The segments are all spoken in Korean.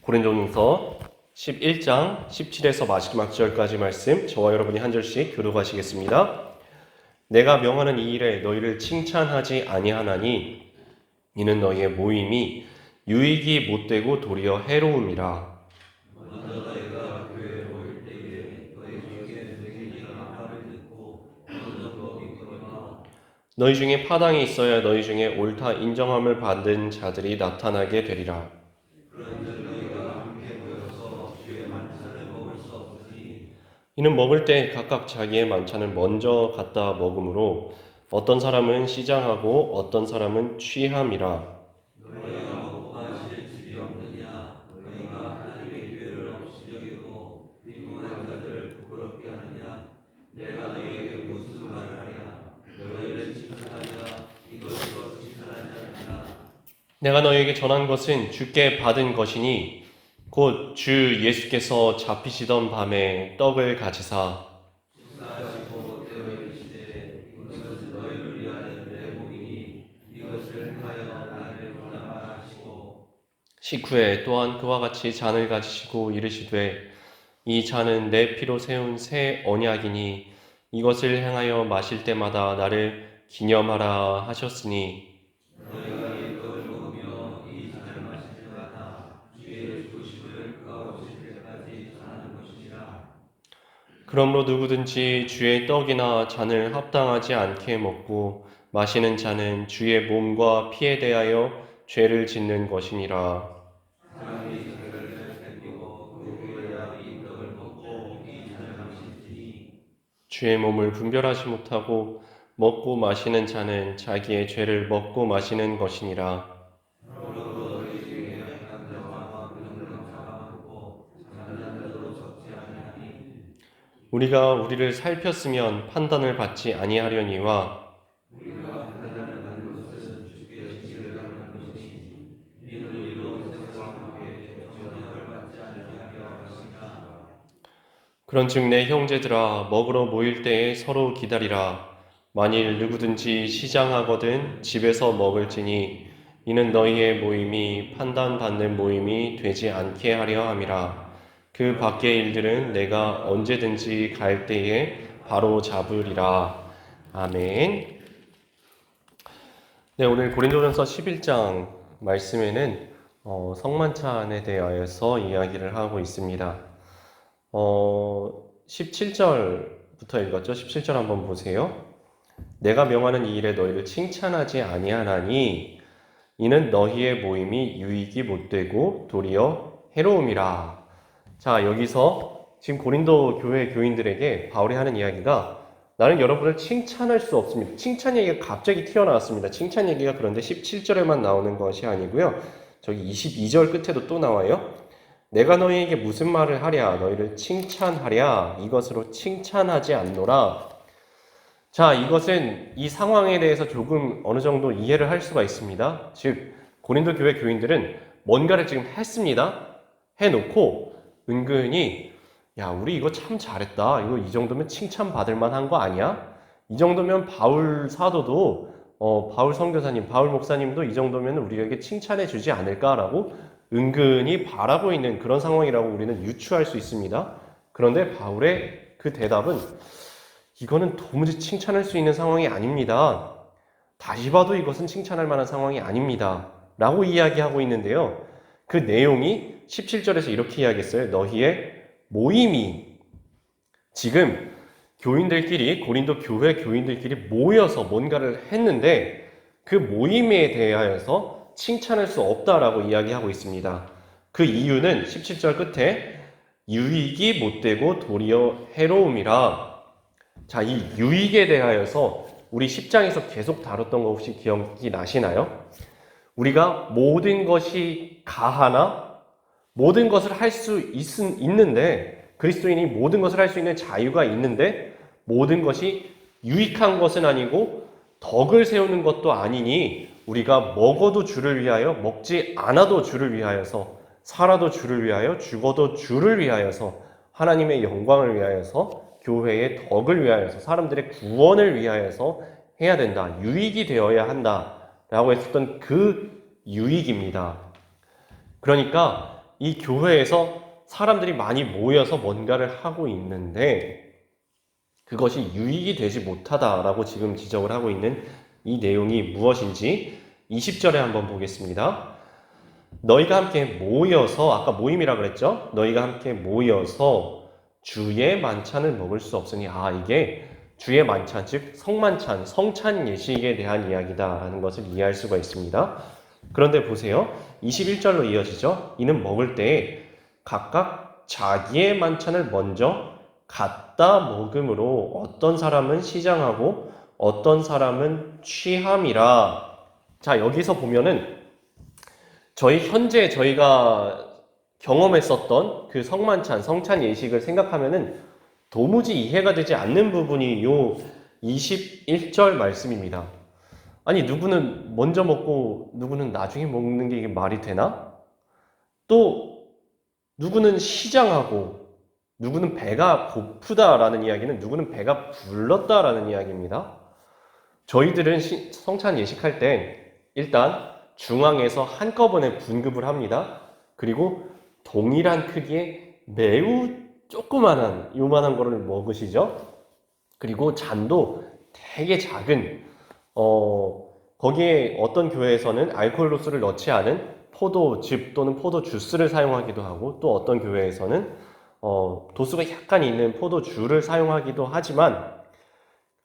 고린도전서 11장 17에서 마지막 절까지 말씀 저와 여러분이 한 절씩 교독하시겠습니다. 내가 명하는 이 일에 너희를 칭찬하지 아니하나니 이는 너희의 모임이 유익이 못되고 도리어 해로움이라. 너희 중에 파당이 있어야 너희 중에 옳다 인정함을 받은 자들이 나타나게 되리라. 이는 먹을 때 각각 자기의 만찬을 먼저 갖다 먹으므로 어떤 사람은 시장하고 어떤 사람은 취함이라. 내가 너희에게 전한 것은 주께 받은 것이니 곧 주 예수께서 잡히시던 밤에 떡을 가지사 식후에 또한 그와 같이 잔을 가지시고 이르시되 이 잔은 내 피로 세운 새 언약이니 이것을 행하여 마실 때마다 나를 기념하라 하셨으니 그러므로 누구든지 주의 떡이나 잔을 합당하지 않게 먹고 마시는 자는 주의 몸과 피에 대하여 죄를 짓는 것이니라. 주의 몸을 분별하지 못하고 먹고 마시는 자는 자기의 죄를 먹고 마시는 것이니라. 우리가 우리를 살폈으면 판단을 받지 아니하려니와 그런즉 내 형제들아 먹으러 모일 때에 서로 기다리라. 만일 누구든지 시장하거든 집에서 먹을지니 이는 너희의 모임이 판단받는 모임이 되지 않게 하려 함이라. 그 밖의 일들은 내가 언제든지 갈 때에 바로 잡으리라. 아멘. 네, 오늘 고린도전서 11장 말씀에는 성만찬에 대하여서 이야기를 하고 있습니다. 17절부터 읽었죠? 17절 한번 보세요. 내가 명하는 이 일에 너희를 칭찬하지 아니하나니 이는 너희의 모임이 유익이 못되고 도리어 해로움이라. 자, 여기서 지금 고린도 교회 교인들에게 바울이 하는 이야기가 나는 여러분을 칭찬할 수 없습니다. 칭찬 얘기가 갑자기 튀어나왔습니다. 칭찬 얘기가 그런데 17절에만 나오는 것이 아니고요. 저기 22절 끝에도 또 나와요. 내가 너희에게 무슨 말을 하랴 너희를 칭찬하랴 이것으로 칭찬하지 않노라. 자, 이것은 이 상황에 대해서 조금 어느 정도 이해를 할 수가 있습니다. 즉 고린도 교회 교인들은 뭔가를 지금 했습니다. 해놓고 은근히 야, 우리 이거 참 잘했다. 이거 이 정도면 칭찬받을 만한 거 아니야? 이 정도면 바울 사도도 바울 선교사님, 바울 목사님도 이 정도면 우리에게 칭찬해 주지 않을까라고 은근히 바라고 있는 그런 상황이라고 우리는 유추할 수 있습니다. 그런데 바울의 그 대답은 이거는 도무지 칭찬할 수 있는 상황이 아닙니다. 다시 봐도 이것은 칭찬할 만한 상황이 아닙니다. 라고 이야기하고 있는데요. 그 내용이 17절에서 이렇게 이야기했어요. 너희의 모임이 지금 교인들끼리 고린도 교회 교인들끼리 모여서 뭔가를 했는데 그 모임에 대하여서 칭찬할 수 없다라고 이야기하고 있습니다. 그 이유는 17절 끝에 유익이 못되고 도리어 해로움이라. 자, 이 유익에 대하여서 우리 10장에서 계속 다뤘던 거 혹시 기억이 나시나요? 우리가 모든 것이 가하나 모든 것을 할 수 있는데 그리스도인이 모든 것을 할 수 있는 자유가 있는데 모든 것이 유익한 것은 아니고 덕을 세우는 것도 아니니 우리가 먹어도 주를 위하여 먹지 않아도 주를 위하여서 살아도 주를 위하여 죽어도 주를 위하여서 하나님의 영광을 위하여서 교회의 덕을 위하여서 사람들의 구원을 위하여서 해야 된다. 유익이 되어야 한다 라고 했었던 그 유익입니다. 그러니까 이 교회에서 사람들이 많이 모여서 뭔가를 하고 있는데 그것이 유익이 되지 못하다라고 지금 지적을 하고 있는 이 내용이 무엇인지 20절에 한번 보겠습니다. 너희가 함께 모여서, 아까 모임이라 그랬죠? 너희가 함께 모여서 주의 만찬을 먹을 수 없으니, 이게 주의 만찬, 즉 성만찬, 성찬 예식에 대한 이야기다라는 것을 이해할 수가 있습니다. 그런데 보세요. 21절로 이어지죠? 이는 먹을 때에 각각 자기의 만찬을 먼저 갖다 먹음으로 어떤 사람은 시장하고 어떤 사람은 취함이라. 자, 여기서 보면은 현재 저희가 경험했었던 그 성만찬, 성찬 예식을 생각하면은 도무지 이해가 되지 않는 부분이 요 21절 말씀입니다. 아니, 누구는 먼저 먹고 누구는 나중에 먹는 게 이게 말이 되나? 또 누구는 시장하고 누구는 배가 고프다라는 이야기는 누구는 배가 불렀다라는 이야기입니다. 저희들은 성찬 예식할 때 일단 중앙에서 한꺼번에 분급을 합니다. 그리고 동일한 크기의 매우 조그만한 요만한 거를 먹으시죠. 그리고 잔도 되게 작은 거기에 어떤 교회에서는 알코올로스를 넣지 않은 포도즙 또는 포도 주스를 사용하기도 하고, 또 어떤 교회에서는 도수가 약간 있는 포도주를 사용하기도 하지만,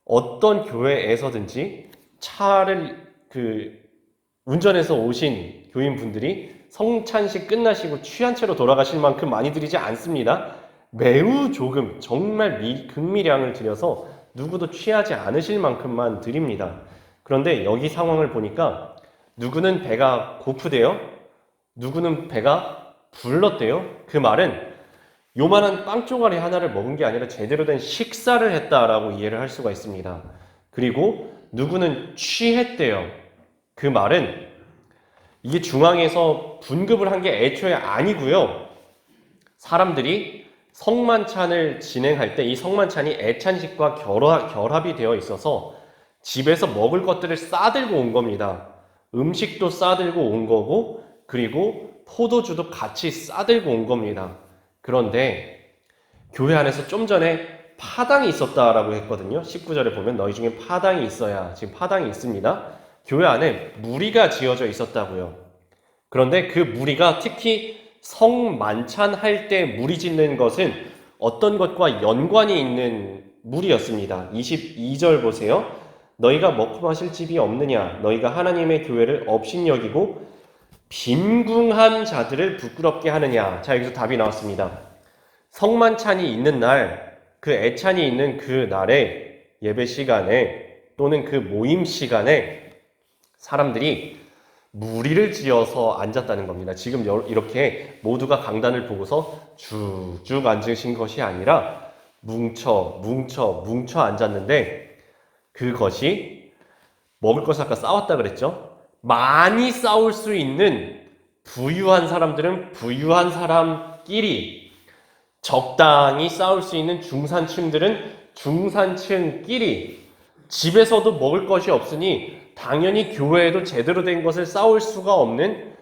어떤 교회에서든지 차를 운전해서 오신 교인분들이 성찬식 끝나시고 취한 채로 돌아가실 만큼 많이 드리지 않습니다. 매우 조금, 정말 극미량을 들여서 누구도 취하지 않으실 만큼만 드립니다. 그런데 여기 상황을 보니까 누구는 배가 고프대요, 누구는 배가 불렀대요. 그 말은 요만한 빵 쪼가리 하나를 먹은 게 아니라 제대로 된 식사를 했다라고 이해를 할 수가 있습니다. 그리고 누구는 취했대요. 그 말은 이게 중앙에서 분급을 한 게 애초에 아니고요. 사람들이 성만찬을 진행할 때 이 성만찬이 애찬식과 결합이 되어 있어서 집에서 먹을 것들을 싸들고 온 겁니다. 음식도 싸들고 온 거고, 그리고 포도주도 같이 싸들고 온 겁니다. 그런데 교회 안에서 좀 전에 파당이 있었다라고 했거든요. 19절에 보면 너희 중에 파당이 있어야, 지금 파당이 있습니다. 교회 안에 무리가 지어져 있었다고요. 그런데 그 무리가 특히 성만찬 할 때 무리 짓는 것은 어떤 것과 연관이 있는 무리였습니다. 22절 보세요. 너희가 먹고 마실 집이 없느냐? 너희가 하나님의 교회를 업신여기고 빈궁한 자들을 부끄럽게 하느냐? 자, 여기서 답이 나왔습니다. 성만찬이 있는 날, 그 애찬이 있는 그 날에 예배 시간에 또는 그 모임 시간에 사람들이 무리를 지어서 앉았다는 겁니다. 지금 이렇게 모두가 강단을 보고서 쭉쭉 앉으신 것이 아니라 뭉쳐 앉았는데, 그것이 먹을 것을 아까 싸웠다 그랬죠? 많이 싸울 수 있는 부유한 사람들은 부유한 사람끼리, 적당히 싸울 수 있는 중산층들은 중산층끼리, 집에서도 먹을 것이 없으니 당연히 교회에도 제대로 된 것을 싸울 수가 없는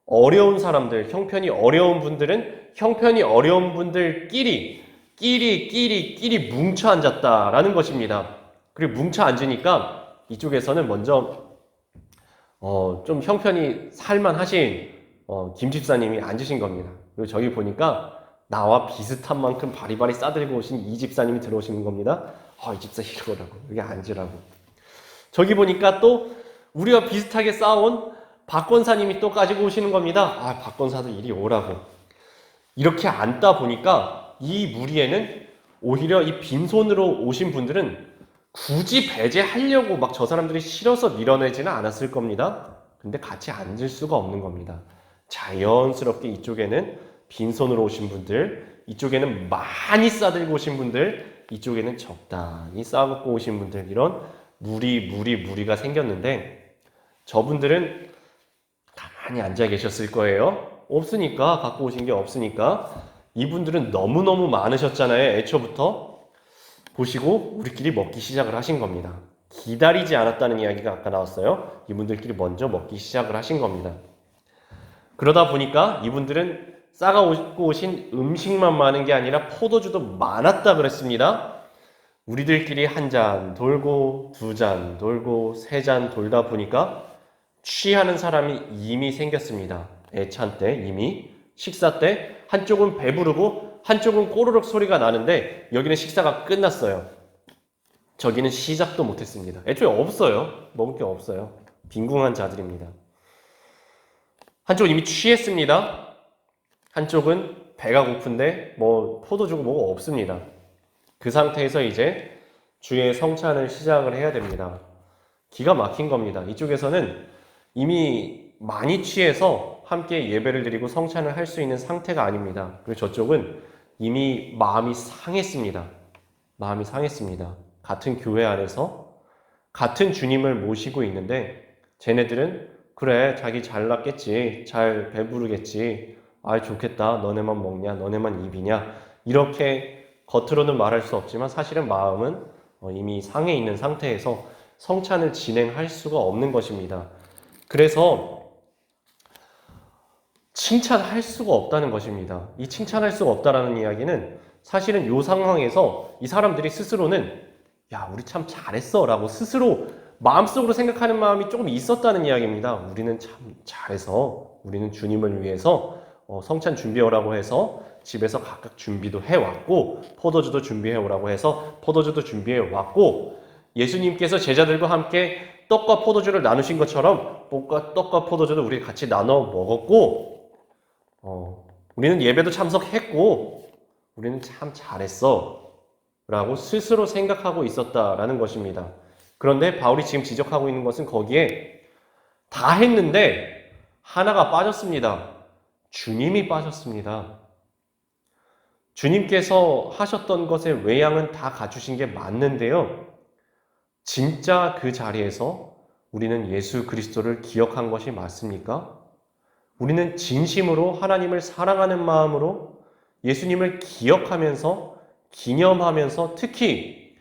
어려운 사람들, 형편이 어려운 분들은 형편이 어려운 분들끼리 끼리 뭉쳐 앉았다라는 것입니다. 그리고 뭉쳐 앉으니까 이쪽에서는 먼저 좀 형편이 살만하신 김 집사님이 앉으신 겁니다. 그리고 저기 보니까 나와 비슷한 만큼 바리바리 싸들고 오신 이 집사님이 들어오시는 겁니다. 이 집사 이리 오라고, 여기 앉으라고. 저기 보니까 또 우리와 비슷하게 싸운 박 권사님이 또 가지고 오시는 겁니다. 박 권사도 이리 오라고. 이렇게 앉다 보니까 이 무리에는 오히려 이 빈손으로 오신 분들은 굳이 배제하려고 막 저 사람들이 싫어서 밀어내지는 않았을 겁니다. 근데 같이 앉을 수가 없는 겁니다. 자연스럽게 이쪽에는 빈손으로 오신 분들, 이쪽에는 많이 싸들고 오신 분들, 이쪽에는 적당히 싸갖고 오신 분들, 이런 무리가 생겼는데, 저분들은 가만히 앉아 계셨을 거예요. 없으니까, 갖고 오신 게 없으니까. 이분들은 너무너무 많으셨잖아요. 애초부터. 보시고 우리끼리 먹기 시작을 하신 겁니다. 기다리지 않았다는 이야기가 아까 나왔어요. 이분들끼리 먼저 먹기 시작을 하신 겁니다. 그러다 보니까 이분들은 싸가고 오신 음식만 많은 게 아니라 포도주도 많았다 그랬습니다. 우리들끼리 한 잔 돌고 두 잔 돌고 세 잔 돌다 보니까 취하는 사람이 이미 생겼습니다. 애찬 때 이미 식사 때 한쪽은 배부르고 한쪽은 꼬르륵 소리가 나는데 여기는 식사가 끝났어요. 저기는 시작도 못했습니다. 애초에 없어요. 먹을 게 없어요. 빈궁한 자들입니다. 한쪽은 이미 취했습니다. 한쪽은 배가 고픈데 포도주고 뭐가 없습니다. 그 상태에서 이제 주의 성찬을 시작을 해야 됩니다. 기가 막힌 겁니다. 이쪽에서는 이미 많이 취해서 함께 예배를 드리고 성찬을 할 수 있는 상태가 아닙니다. 그리고 저쪽은 이미 마음이 상했습니다. 마음이 상했습니다. 같은 교회 안에서 같은 주님을 모시고 있는데 쟤네들은 그래 자기 잘났겠지, 잘 배부르겠지, 아 좋겠다, 너네만 먹냐, 너네만 입이냐, 이렇게 겉으로는 말할 수 없지만 사실은 마음은 이미 상해 있는 상태에서 성찬을 진행할 수가 없는 것입니다. 그래서 칭찬할 수가 없다는 것입니다. 이 칭찬할 수가 없다라는 이야기는 사실은 이 상황에서 이 사람들이 스스로는 야 우리 참 잘했어 라고 스스로 마음속으로 생각하는 마음이 조금 있었다는 이야기입니다. 우리는 참 잘해서 우리는 주님을 위해서 성찬 준비해오라고 해서 집에서 각각 준비도 해왔고 포도주도 준비해오라고 해서 포도주도 준비해왔고 예수님께서 제자들과 함께 떡과 포도주를 나누신 것처럼 떡과 포도주도 우리 같이 나눠 먹었고 우리는 예배도 참석했고 우리는 참 잘했어 라고 스스로 생각하고 있었다라는 것입니다. 그런데 바울이 지금 지적하고 있는 것은 거기에 다 했는데 하나가 빠졌습니다. 주님이 빠졌습니다. 주님께서 하셨던 것의 외양은 다 갖추신 게 맞는데요. 진짜 그 자리에서 우리는 예수 그리스도를 기억한 것이 맞습니까? 우리는 진심으로 하나님을 사랑하는 마음으로 예수님을 기억하면서 기념하면서 특히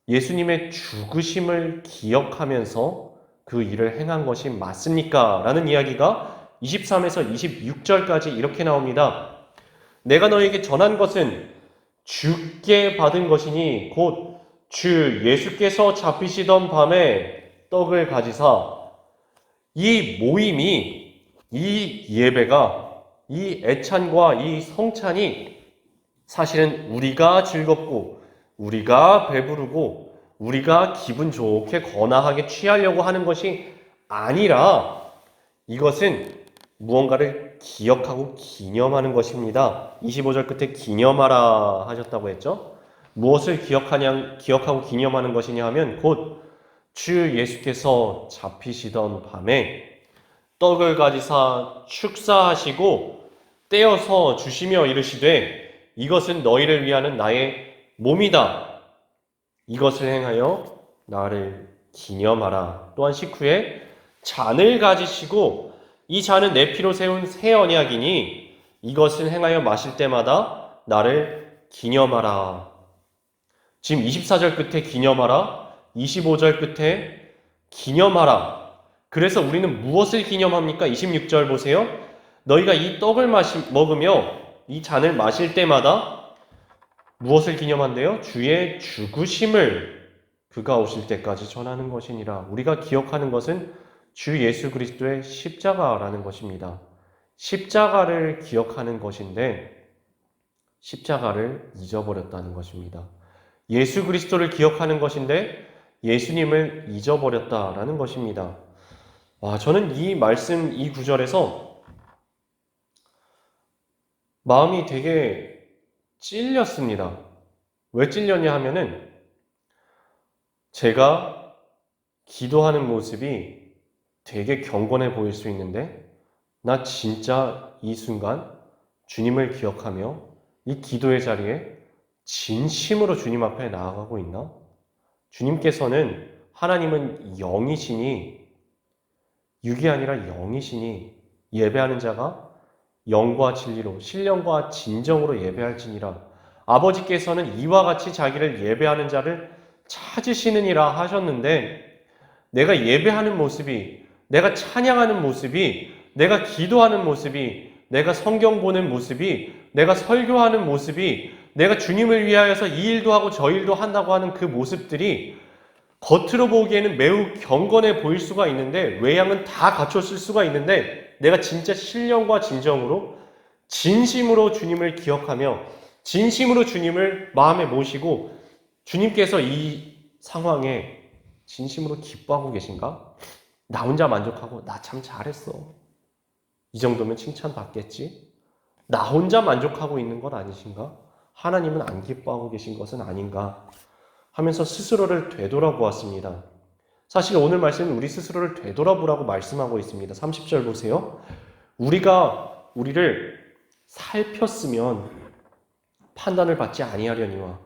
예수님의 죽으심을 기억하면서 그 일을 행한 것이 맞습니까? 라는 이야기가 23에서 26절까지 이렇게 나옵니다. 내가 너에게 전한 것은 주께 받은 것이니 곧 주 예수께서 잡히시던 밤에 떡을 가지사 이 모임이 이 예배가 이 애찬과 이 성찬이 사실은 우리가 즐겁고 우리가 배부르고 우리가 기분 좋게 거나하게 취하려고 하는 것이 아니라 이것은 무언가를 기억하고 기념하는 것입니다. 25절 끝에 기념하라 하셨다고 했죠. 무엇을 기억하고 기념하는 것이냐 하면 곧 주 예수께서 잡히시던 밤에 떡을 가지사 축사하시고 떼어서 주시며 이르시되 이것은 너희를 위하는 나의 몸이다. 이것을 행하여 나를 기념하라. 또한 19에 잔을 가지시고 이 잔은 내 피로 세운 새 언약이니 이것을 행하여 마실 때마다 나를 기념하라. 지금 24절 끝에 기념하라, 25절 끝에 기념하라. 그래서 우리는 무엇을 기념합니까? 26절 보세요. 너희가 이 떡을 먹으며 이 잔을 마실 때마다 무엇을 기념한대요? 주의 죽으심을 그가 오실 때까지 전하는 것이니라. 우리가 기억하는 것은 주 예수 그리스도의 십자가라는 것입니다. 십자가를 기억하는 것인데 십자가를 잊어버렸다는 것입니다. 예수 그리스도를 기억하는 것인데 예수님을 잊어버렸다라는 것입니다. 저는 이 말씀, 이 구절에서 마음이 되게 찔렸습니다. 왜 찔렸냐 하면은 제가 기도하는 모습이 되게 경건해 보일 수 있는데 나 진짜 이 순간 주님을 기억하며 이 기도의 자리에 진심으로 주님 앞에 나아가고 있나? 주님께서는 하나님은 영이시니 육이 아니라 영이시니 예배하는 자가 영과 진리로 신령과 진정으로 예배할지니라. 아버지께서는 이와 같이 자기를 예배하는 자를 찾으시느니라 하셨는데 내가 예배하는 모습이, 내가 찬양하는 모습이, 내가 기도하는 모습이 내가 성경 보는 모습이, 내가 설교하는 모습이, 내가 주님을 위하여서 이 일도 하고 저 일도 한다고 하는 그 모습들이 겉으로 보기에는 매우 경건해 보일 수가 있는데, 외양은 다 갖췄을 수가 있는데, 내가 진짜 신령과 진정으로 진심으로 주님을 기억하며 진심으로 주님을 마음에 모시고 주님께서 이 상황에 진심으로 기뻐하고 계신가? 나 혼자 만족하고 나 참 잘했어, 이 정도면 칭찬받겠지? 나 혼자 만족하고 있는 것 아니신가? 하나님은 안 기뻐하고 계신 것은 아닌가? 하면서 스스로를 되돌아보았습니다. 사실 오늘 말씀은 우리 스스로를 되돌아보라고 말씀하고 있습니다. 30절 보세요. 우리가 우리를 살폈으면 판단을 받지 아니하려니와.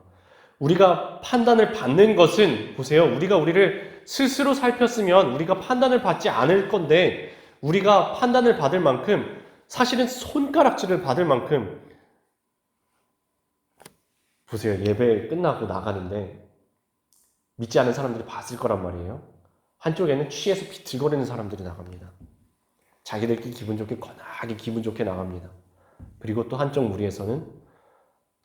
우리가 판단을 받는 것은, 보세요, 우리가 우리를 스스로 살폈으면 우리가 판단을 받지 않을 건데, 우리가 판단을 받을 만큼, 사실은 손가락질을 받을 만큼, 보세요, 예배 끝나고 나가는데 믿지 않은 사람들이 봤을 거란 말이에요. 한쪽에는 취해서 비틀거리는 사람들이 나갑니다. 자기들끼리 기분 좋게, 거나하게 기분 좋게 나갑니다. 그리고 또 한쪽 무리에서는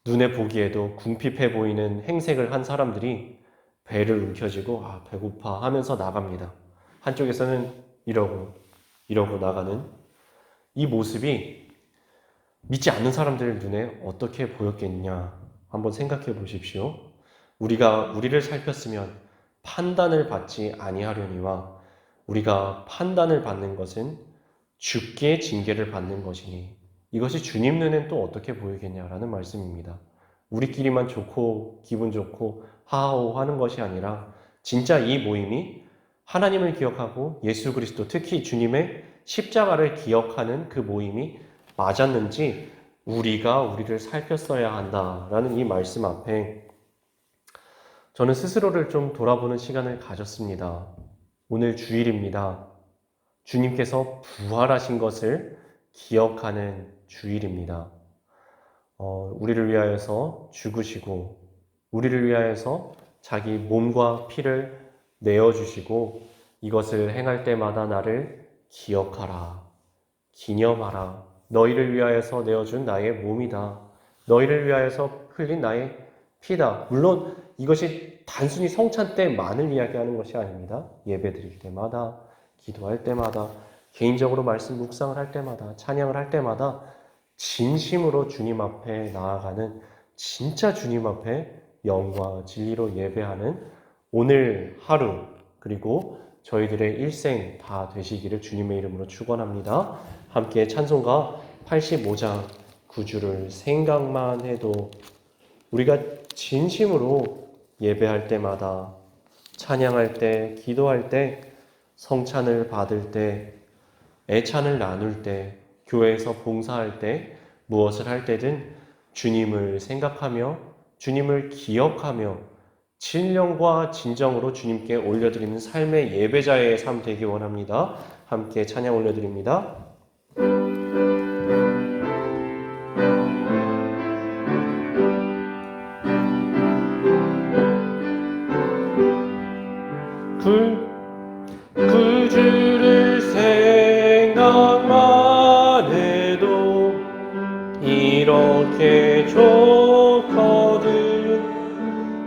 눈에 보기에도 궁핍해 보이는 행색을 한 사람들이 배를 움켜쥐고 아 배고파 하면서 나갑니다. 한쪽에서는 이러고 나가는 이 모습이 믿지 않는 사람들 눈에 어떻게 보였겠냐 한번 생각해 보십시오. 우리가 우리를 살폈으면 판단을 받지 아니하려니와 우리가 판단을 받는 것은 주께 징계를 받는 것이니 이것이 주님 눈엔 또 어떻게 보이겠냐라는 말씀입니다. 우리끼리만 좋고 기분 좋고 하하호 하는 것이 아니라 진짜 이 모임이 하나님을 기억하고 예수 그리스도, 특히 주님의 십자가를 기억하는 그 모임이 맞았는지 우리가 우리를 살폈어야 한다라는 이 말씀 앞에 저는 스스로를 좀 돌아보는 시간을 가졌습니다. 오늘 주일입니다. 주님께서 부활하신 것을 기억하는 주일입니다. 우리를 위하여서 죽으시고 우리를 위하여서 자기 몸과 피를 내어주시고 이것을 행할 때마다 나를 기억하라, 기념하라. 너희를 위하여서 내어준 나의 몸이다. 너희를 위하여서 흘린 나의 피다. 물론 이것이 단순히 성찬 때만을 이야기하는 것이 아닙니다. 예배 드릴 때마다, 기도할 때마다, 개인적으로 말씀 묵상을 할 때마다, 찬양을 할 때마다 진심으로 주님 앞에 나아가는, 진짜 주님 앞에 영과 진리로 예배하는 오늘 하루 그리고 저희들의 일생 다 되시기를 주님의 이름으로 축원합니다. 함께 찬송가 85장 9주를 생각만 해도 우리가 진심으로 예배할 때마다, 찬양할 때, 기도할 때, 성찬을 받을 때, 애찬을 나눌 때, 교회에서 봉사할 때, 무엇을 할 때든 주님을 생각하며 주님을 기억하며 진령과 진정으로 주님께 올려드리는 삶의 예배자의 삶 되기 원합니다. 함께 찬양 올려드립니다. 그 주를 생각만 해도 이렇게 좋거든.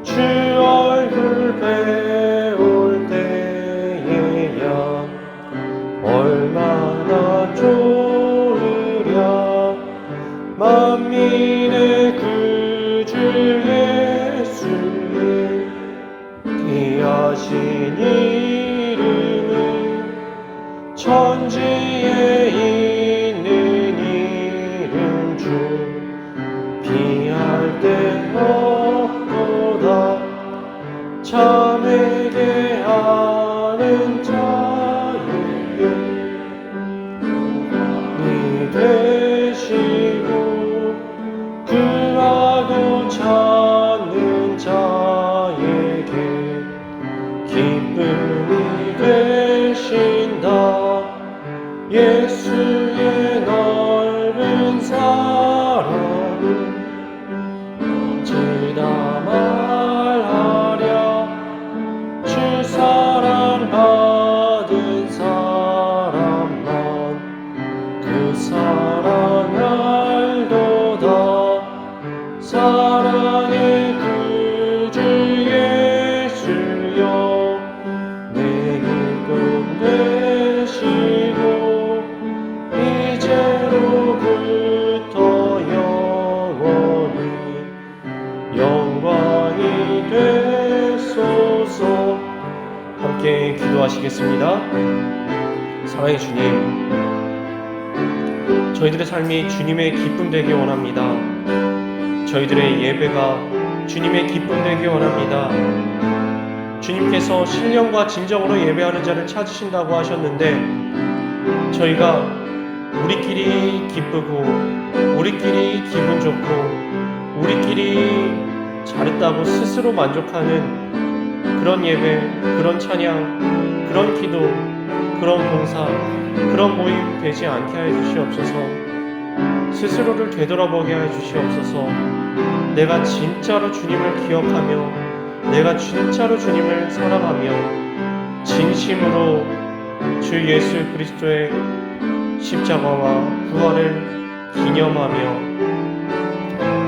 주 얼굴 배울 때에야 얼마나 좋으랴. 만민의 구주 예수의 귀하신 이름은 천지에 있는 이름 중 비할 데 없도다. 참에게 하는 자에게 니 되시고 그하고 찾는 자에게 기쁨이 되신다. 예수의 넓은 사랑은 어찌다 말하랴. 사랑의 구주 예수여 내 기쁨 되시고 이제로부터 영원히 영광이 되소서. 함께 기도하시겠습니다. 사랑의 주님, 저희들의 삶이 주님의 기쁨 되기 원합니다. 저희들의 예배가 주님의 기쁨 되기 원합니다. 주님께서 신령과 진정으로 예배하는 자를 찾으신다고 하셨는데 저희가 우리끼리 기쁘고 우리끼리 기분 좋고 우리끼리 잘했다고 스스로 만족하는 그런 예배, 그런 찬양, 그런 기도, 그런 봉사, 그런 모임 되지 않게 해 주시옵소서. 스스로를 되돌아보게 해 주시옵소서. 내가 진짜로 주님을 기억하며 내가 진짜로 주님을 사랑하며 진심으로 주 예수 그리스도의 십자가와 부활을 기념하며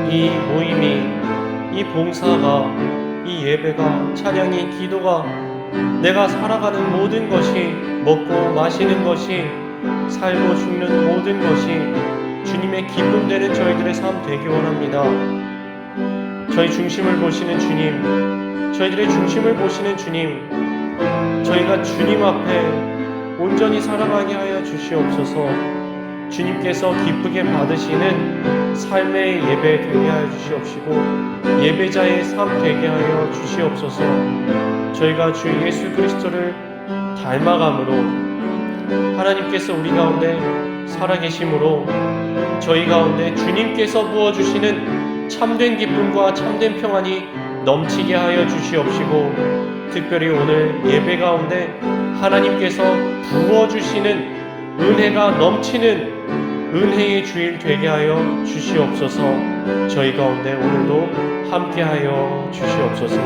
이 모임이, 이 봉사가, 이 예배가, 찬양이, 기도가 내가 살아가는 모든 것이, 먹고 마시는 것이, 살고 죽는 모든 것이 주님의 기쁨 되는 저희들의 삶 되기 원합니다. 저희 중심을 보시는 주님, 저희들의 중심을 보시는 주님, 저희가 주님 앞에 온전히 살아가게 하여 주시옵소서. 주님께서 기쁘게 받으시는 삶의 예배 되게 하여 주시옵시고 예배자의 삶 되게 하여 주시옵소서. 저희가 주 예수 그리스도를 닮아감으로 하나님께서 우리 가운데 살아계심으로 저희 가운데 주님께서 부어주시는 참된 기쁨과 참된 평안이 넘치게 하여 주시옵시고 특별히 오늘 예배 가운데 하나님께서 부어주시는 은혜가 넘치는 은혜의 주일 되게 하여 주시옵소서. 저희 가운데 오늘도 함께하여 주시옵소서.